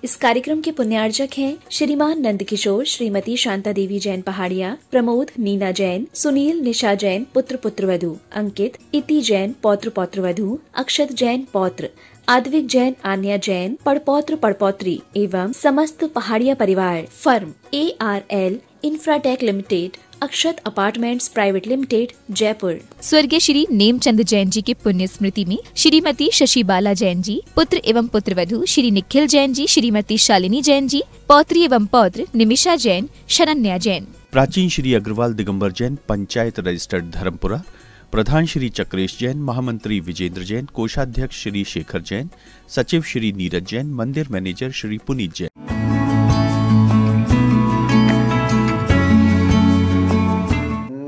इस कार्यक्रम के पुण्यार्जक हैं श्रीमान नंद किशोर, श्रीमती शांता देवी जैन पहाड़िया, प्रमोद नीना जैन, सुनील निशा जैन पुत्र पुत्रवधू, अंकित इति जैन पौत्र पौत्रवधू, अक्षत जैन पौत्र, आद्विक जैन आन्या जैन पड़पौत्र पड़पौत्री एवं समस्त पहाड़िया परिवार। फर्म ARL इंफ्राटेक लिमिटेड, अक्षत अपार्टमेंट्स प्राइवेट लिमिटेड, जयपुर। स्वर्गीय श्री नेमचंद जैन जी के पुण्य स्मृति में श्रीमती शशिबाला जैन जी, पुत्र एवं पुत्रवधू श्री निखिल जैन जी, श्रीमती शालिनी जैन जी, पौत्री एवं पौत्र निमिषा जैन, शरण्या जैन। प्राचीन श्री अग्रवाल दिगंबर जैन, पंचायत रजिस्टर्ड धर्मपुरा। प्रधान श्री चक्रेश जैन, महामंत्री विजेंद्र जैन, कोषाध्यक्ष श्री शेखर जैन, सचिव श्री नीरज जैन, मंदिर मैनेजर श्री पुनीत जैन।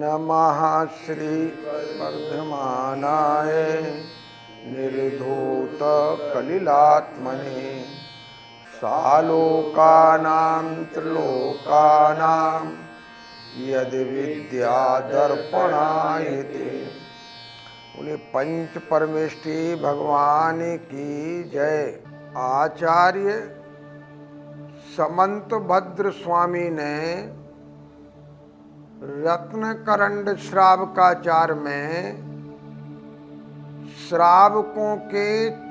नमः श्री वर्धमानाय निर्धूत कलिलात्मने सालोकानां त्रिलोकानां यद विद्या दर्पणायते। बोले पंच परमेष्टि भगवान की जय। आचार्य समंत भद्र स्वामी ने रत्नकरंड श्रावकाचार में श्रावकों के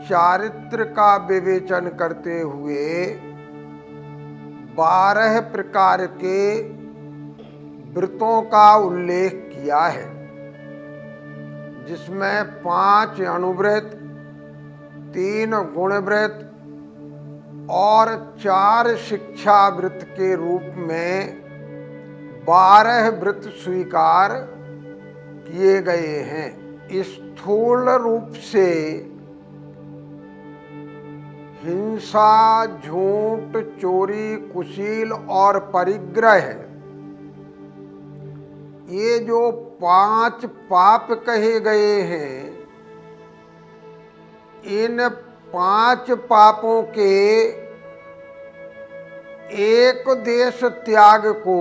चारित्र का विवेचन करते हुए 12 प्रकार के व्रतों का उल्लेख किया है, जिसमें 5 अनुव्रत, 3 गुणव्रत और 4 शिक्षा व्रत के रूप में 12 व्रत स्वीकार किए गए हैं। स्थूल रूप से हिंसा, झूठ, चोरी, कुशील और परिग्रह, ये जो 5 पाप कहे गए हैं, इन 5 पापों के एक देश त्याग को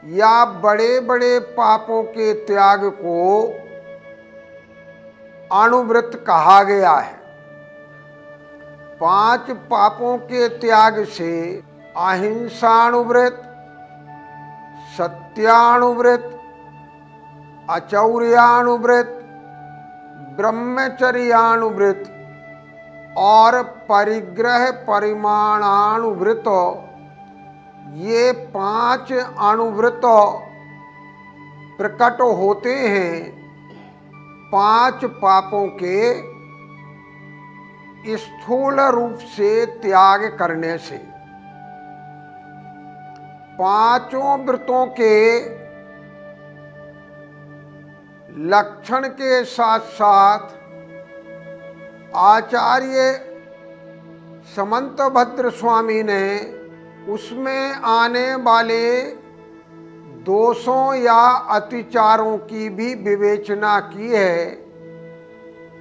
या बड़े बड़े पापों के त्याग को अणुव्रत कहा गया है। 5 पापों के त्याग से अहिंसाणुव्रत, सत्याणुव्रत, अचौर्याणुव्रत, ब्रह्मचर्याणुव्रत और परिग्रह परिमाणाणुव्रत, ये 5 अणुव्रत प्रकट होते हैं 5 पापों के स्थूल रूप से त्याग करने से। 5 व्रतों के लक्षण के साथ साथ आचार्य समंत भद्र स्वामी ने उसमें आने वाले दोषों या अतिचारों की भी विवेचना की है,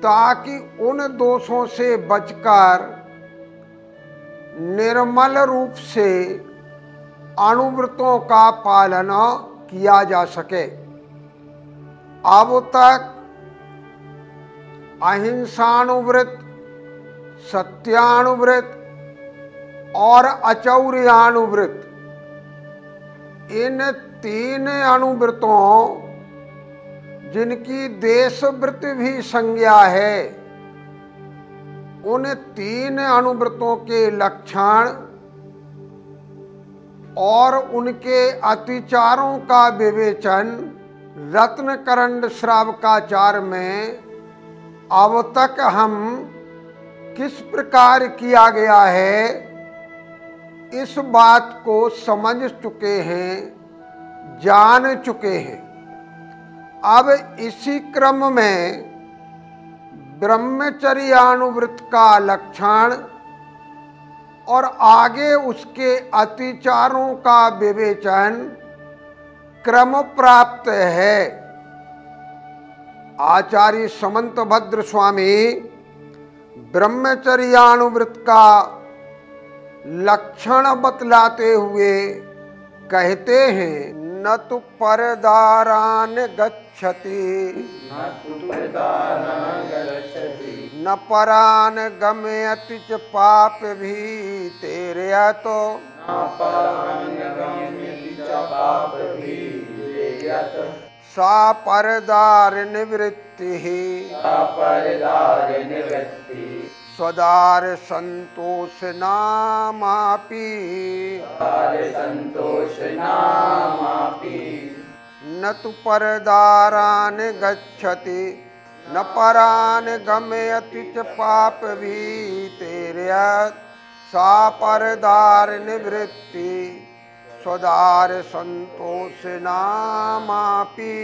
ताकि उन दोषों से बचकर निर्मल रूप से अणुव्रतों का पालन किया जा सके। अब तक अहिंसाणुव्रत, सत्याणुव्रत और अचौर्याणुव्रत, इन 3 अणुव्रतों, जिनकी देशव्रत भी संज्ञा है, उन 3 अणुव्रतों के लक्षण और उनके अतिचारों का विवेचन रत्नकरंड श्रावकाचार में अब तक हम किस प्रकार किया गया है, इस बात को समझ चुके हैं, जान चुके हैं। अब इसी क्रम में ब्रह्मचर्याणुव्रत का लक्षण और आगे उसके अतिचारों का विवेचन क्रम प्राप्त है। आचार्य समंत भद्र स्वामी ब्रह्मचर्याणुव्रत का लक्षण बतलाते हुए कहते हैं, न तो परदारान गच्छति न परान गमयति च पाप भी तेरे तो सा परदार निवृत्ति स्वदार संतोष नामापि न तु परदारान गच्छति न परान गमयति च पाप भीतिर्यत् सा परदार निवृत्ति स्वदार संतोष नामापि।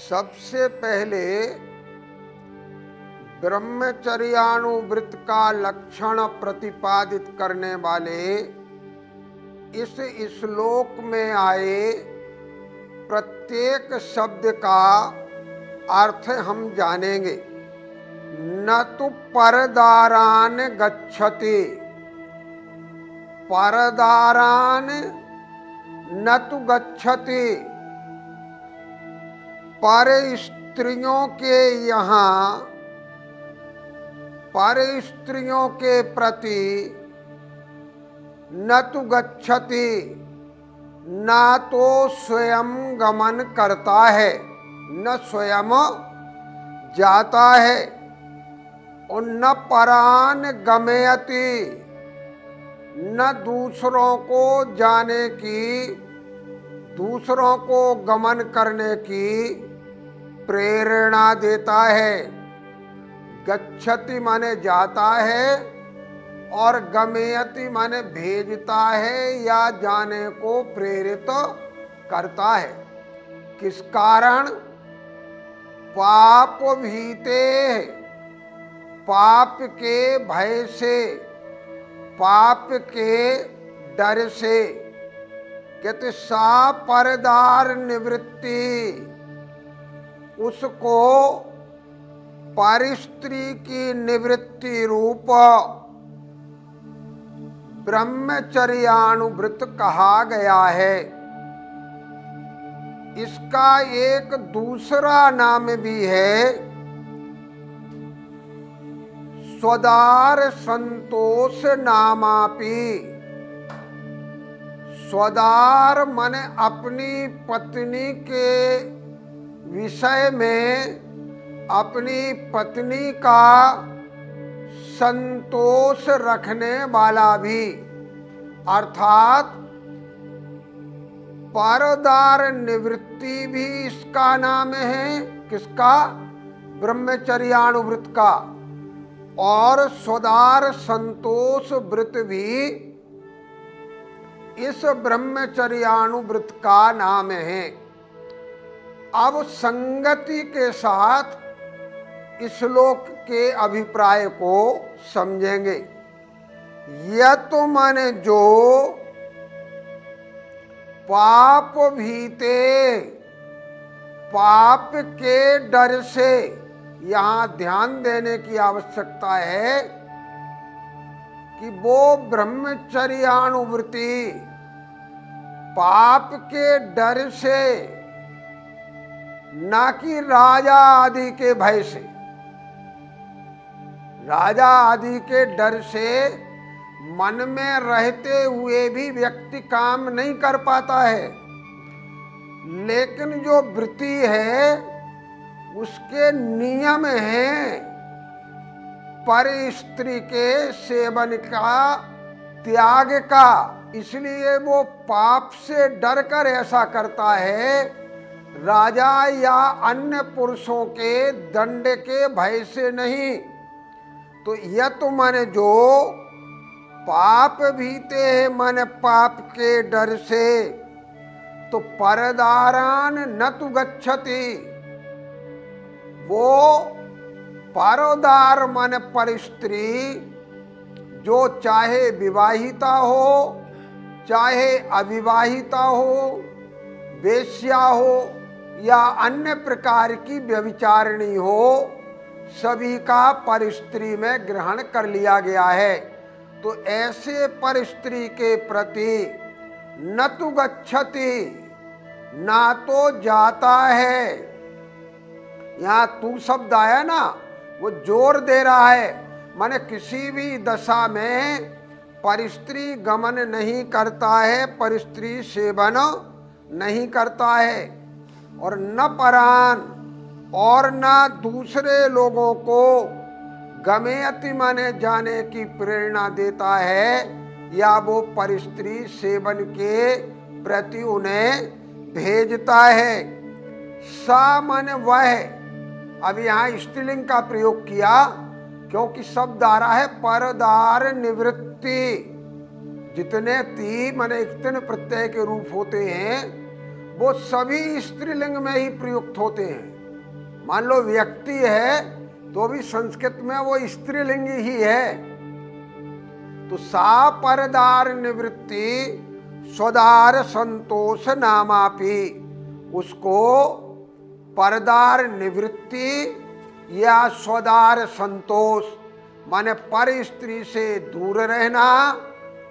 सबसे पहले ब्रह्मचर्यानुव्रत का लक्षण प्रतिपादित करने वाले इस श्लोक में आए प्रत्येक शब्द का अर्थ हम जानेंगे। न तु परदारान गच्छति, परदारान न तु गच्छति, पर स्त्रियों के यहाँ, पर स्त्रियों के प्रति न तु गच्छति, ना तो स्वयं गमन करता है, न स्वयं जाता है, और न परान गमयति, न दूसरों को जाने की, दूसरों को गमन करने की प्रेरणा देता है। गच्छति माने जाता है और गमयति माने भेजता है या जाने को प्रेरित करता है। किस कारण? पाप भीते, पाप के भय से, पाप के डर से। कहते सा परदार निवृत्ति, उसको परिस्त्री की निवृत्ति रूप ब्रह्मचर्यानुव्रत कहा गया है। इसका एक दूसरा नाम भी है स्वदार संतोष नामापि। स्वदार माने अपनी पत्नी के विषय में अपनी पत्नी का संतोष रखने वाला भी, अर्थात परदार निवृत्ति भी इसका नाम है। किसका? ब्रह्मचर्यानुव्रत का। और स्वदार संतोष व्रत भी इस ब्रह्मचर्यानुव्रत का नाम है। अब संगति के साथ इस श्लोक के अभिप्राय को समझेंगे। यह तो माने जो पाप भीते, पाप के डर से, यहाँ ध्यान देने की आवश्यकता है कि वो ब्रह्मचर्यानुव्रति पाप के डर से, ना कि राजा आदि के भय से। राजा आदि के डर से मन में रहते हुए भी व्यक्ति काम नहीं कर पाता है, लेकिन जो वृत्ति है उसके नियम हैं पर स्त्री के सेवन का, त्याग का। इसलिए वो पाप से डर कर ऐसा करता है, राजा या अन्य पुरुषों के दंड के भय से नहीं। तो यह तो माने जो पाप भीते हैं, माने पाप के डर से। तो परदारान न तु गच्छति, वो परदार माने पर स्त्री, जो चाहे विवाहिता हो चाहे अविवाहिता हो, वेश्या हो या अन्य प्रकार की व्यभिचारिणी हो, सभी का पर स्त्री में ग्रहण कर लिया गया है। तो ऐसे पर स्त्री के प्रति न तु गच्छति, ना तो जाता है। यहाँ तू शब्द आया ना, वो जोर दे रहा है, माने किसी भी दशा में परस्त्री गमन नहीं करता है, परस्त्री सेवन नहीं करता है, और न परान और न दूसरे लोगों को गमयति माने जाने की प्रेरणा देता है, या वो परस्त्री सेवन के प्रति उन्हें भेजता है। सा माने वह, अब यहाँ स्त्रीलिंग का प्रयोग किया क्योंकि शब्द आ रहा है परदार निवृत्ति। जितने ती माने इतने प्रत्यय के रूप होते हैं वो सभी स्त्रीलिंग में ही प्रयुक्त होते हैं। मान लो व्यक्ति है तो भी संस्कृत में वो स्त्रीलिंग ही है। तो सा परदार निवृत्ति स्वदार संतोष नामापि, उसको परदार निवृत्ति या स्वदार संतोष माने पर स्त्री से दूर रहना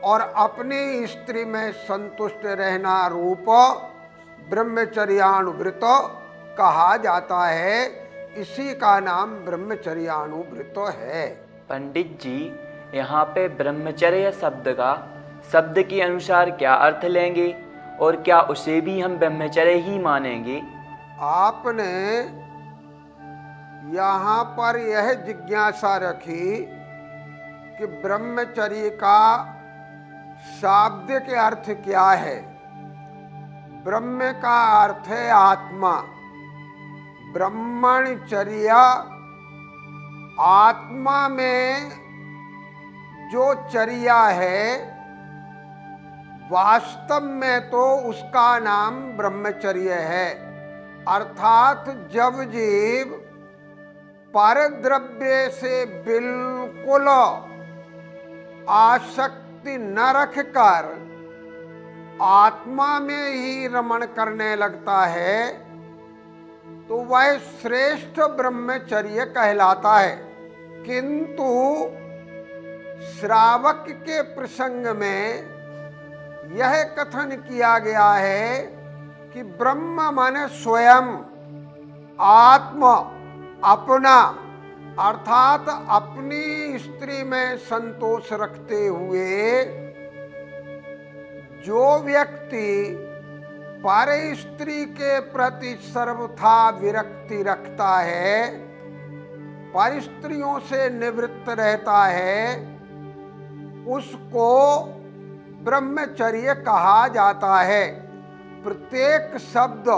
और अपनी स्त्री में संतुष्ट रहना रूप ब्रह्मचर्यानुव्रत कहा जाता है। इसी का नाम ब्रह्मचर्यानुव्रत है। पंडित जी, यहाँ पे ब्रह्मचर्य शब्द का शब्द के अनुसार क्या अर्थ लेंगे और क्या उसे भी हम ब्रह्मचर्य ही मानेंगे? आपने यहाँ पर यह जिज्ञासा रखी कि ब्रह्मचर्य का शाब्दिक अर्थ क्या है। ब्रह्म का अर्थ है आत्मा, ब्रह्मचर्य आत्मा में जो चर्या है वास्तव में तो उसका नाम ब्रह्मचर्य है। अर्थात जब जीव पर द्रव्य से बिल्कुल आसक्ति न रखकर आत्मा में ही रमण करने लगता है तो वह श्रेष्ठ ब्रह्मचर्य कहलाता है। किंतु श्रावक के प्रसंग में यह कथन किया गया है कि ब्रह्म माने स्वयं, आत्म अपना, अर्थात अपनी स्त्री में संतोष रखते हुए जो व्यक्ति पर स्त्री के प्रति सर्वथा विरक्ति रखता है, पर स्त्रियों से निवृत्त रहता है, उसको ब्रह्मचर्य कहा जाता है। प्रत्येक शब्द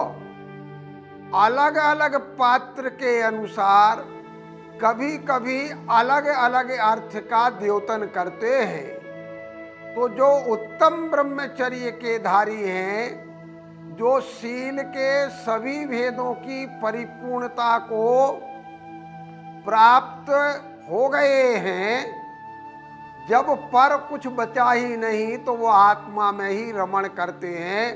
अलग अलग पात्र के अनुसार कभी कभी अलग अलग अर्थ का द्योतन करते हैं। तो जो उत्तम ब्रह्मचर्य के धारी हैं, जो शील के सभी भेदों की परिपूर्णता को प्राप्त हो गए हैं, जब पर कुछ बचा ही नहीं तो वो आत्मा में ही रमण करते हैं,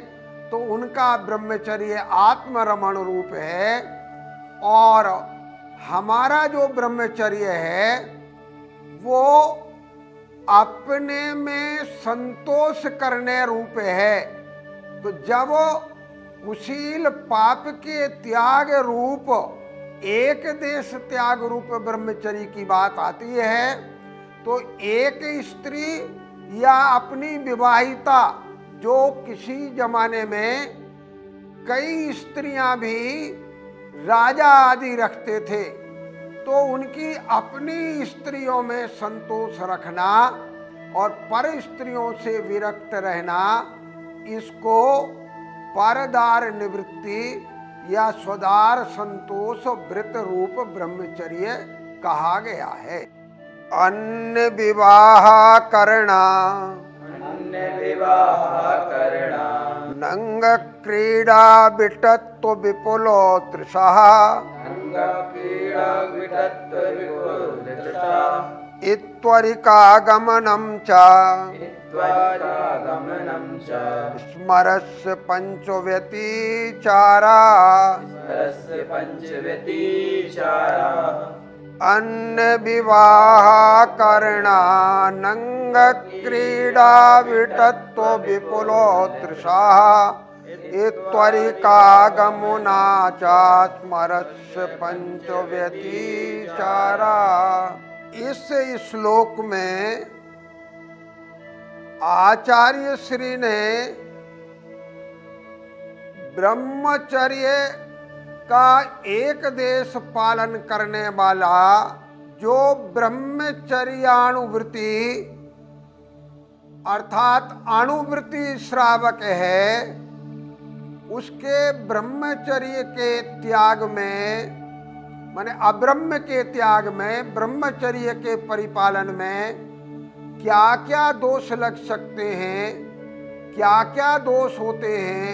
तो उनका ब्रह्मचर्य आत्मरमण रूप है। और हमारा जो ब्रह्मचर्य है वो अपने में संतोष करने रूप है। तो जब कुशील पाप के त्याग रूप एक देश त्याग रूप ब्रह्मचर्य की बात आती है, तो एक स्त्री या अपनी विवाहिता, जो किसी जमाने में कई स्त्रियां भी राजा आदि रखते थे, तो उनकी अपनी स्त्रियों में संतोष रखना और पर स्त्रियों से विरक्त रहना, इसको परदार निवृत्ति या स्वदार संतोष व्रत रूप ब्रह्मचर्य कहा गया है। अन्य विवाह करना, नंग क्रीड़ा विटत्व विपुलो तृषः, इत्वरिकागमनं च स्मरस्य पंचव्यतिचारा, अन्य विवाह करना नंग क्रीड़ा विटत्व विपुलो तृषः, त्वरिकागमुना च स्मरस्य पंचव्यतिचारा। इस श्लोक में आचार्य श्री ने ब्रह्मचर्य का एक देश पालन करने वाला जो ब्रह्मचर्यानुवृत्ति अर्थात अणुवृत्ति श्रावक है, उसके ब्रह्मचर्य के त्याग में माने अब्रह्म के त्याग में, ब्रह्मचर्य के परिपालन में क्या क्या दोष लग सकते हैं, क्या क्या दोष होते हैं,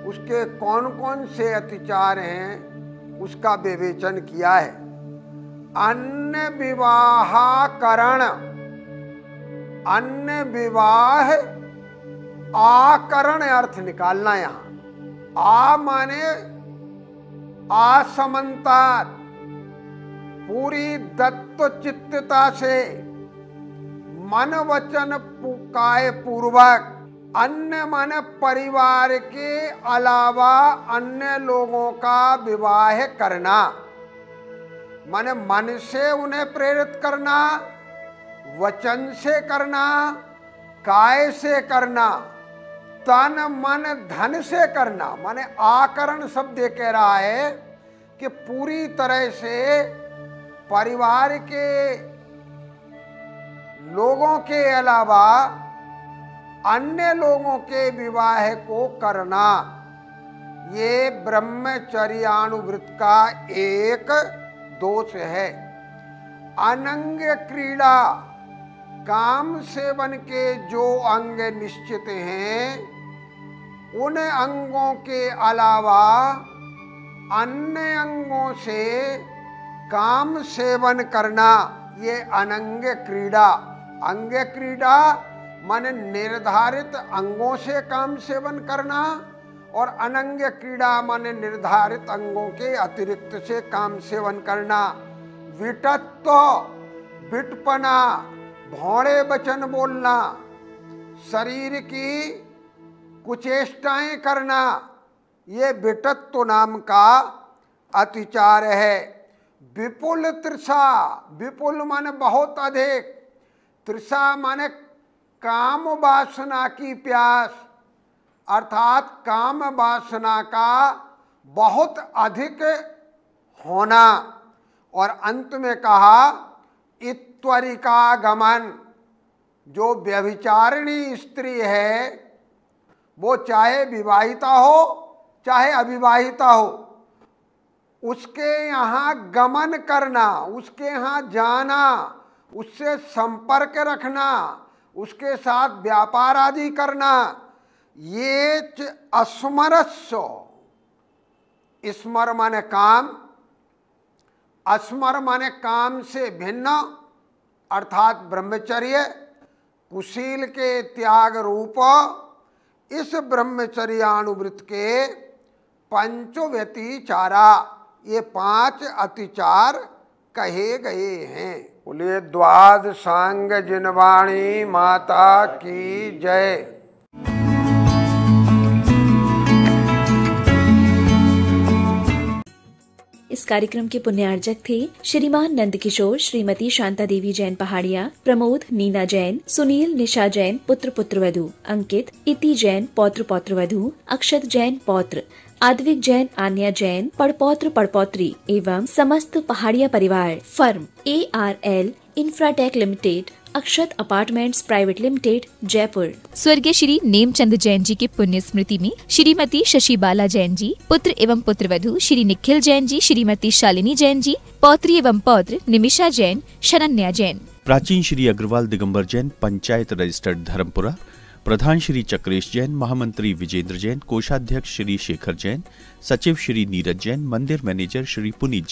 उसके कौन कौन से अतिचार हैं, उसका विवेचन किया है। अन्य विवाहकरण, अन्य विवाह आकरण अर्थ निकालना। यहाँ आ माने असमता, पूरी दत्त चित्तता से मन वचन काय पूर्वक, अन्य मन परिवार के अलावा अन्य लोगों का विवाह करना, माने मन से उन्हें प्रेरित करना, वचन से करना, काय से करना, तन मन धन से करना। माने आकरण शब्द कह रहा है कि पूरी तरह से परिवार के लोगों के अलावा अन्य लोगों के विवाह को करना, ये ब्रह्मचर्यानुवृत्त का एक दोष है। अनंग क्रीड़ा, काम सेवन के जो अंग निश्चित हैं, उन अंगों के अलावा अन्य अंगों से काम सेवन करना, ये अनंग क्रीड़ा। अंग क्रीड़ा माने निर्धारित अंगों से काम सेवन करना, और अनंग क्रीड़ा माने निर्धारित अंगों के अतिरिक्त से काम सेवन करना। विटत्व, विटपना, भौड़े वचन बोलना, शरीर की कुचेष्टाएं करना, ये विटत्व नाम का अतिचार है। विपुल तृषा, विपुल माने बहुत अधिक, तृषा माने काम वासना की प्यास, अर्थात काम वासना का बहुत अधिक होना। और अंत में कहा त्वरिका गमन, जो व्यभिचारिणी स्त्री है वो चाहे विवाहिता हो चाहे अविवाहिता हो, उसके यहाँ गमन करना, उसके यहाँ जाना, उससे संपर्क रखना, उसके साथ व्यापार आदि करना, ये अस्मरस्व, स्मर माने काम, अस्मर माने काम से भिन्न अर्थात ब्रह्मचर्य, कुशील के त्याग रूप इस ब्रह्मचर्यानुवृत्त के पंचव्यतिचारा, ये 5 अतिचार कहे गए हैं। बोलिए द्वादशांग जिनवाणी माता की जय। इस कार्यक्रम के पुण्यार्जक थे श्रीमान नंद किशोर, श्रीमती शांता देवी जैन पहाड़िया, प्रमोद नीना जैन, सुनील निशा जैन पुत्र पुत्रवधू, अंकित इति जैन पौत्र पौत्रवधू, अक्षत जैन पौत्र, आद्विक जैन आन्या जैन पड़पौत्र पड़पौत्री एवं समस्त पहाड़िया परिवार। फर्म ARL इंफ्राटेक लिमिटेड, अक्षत अपार्टमेंट्स प्राइवेट लिमिटेड, जयपुर। स्वर्गीय श्री नेमचंद जैन जी की पुण्य स्मृति में श्रीमती शशि बाला जैन जी, पुत्र एवं पुत्रवधू श्री निखिल जैन जी, श्रीमती शालिनी जैन जी, पौत्री एवं पौत्र निमिषा जैन, शरण्या जैन। प्राचीन श्री अग्रवाल दिगंबर जैन पंचायत रजिस्टर्ड धर्मपुरा, प्रधान श्री चक्रेश जैन, महामंत्री विजेंद्र जैन, कोषाध्यक्ष श्री शेखर जैन, सचिव श्री नीरज जैन, मंदिर मैनेजर श्री पुनीत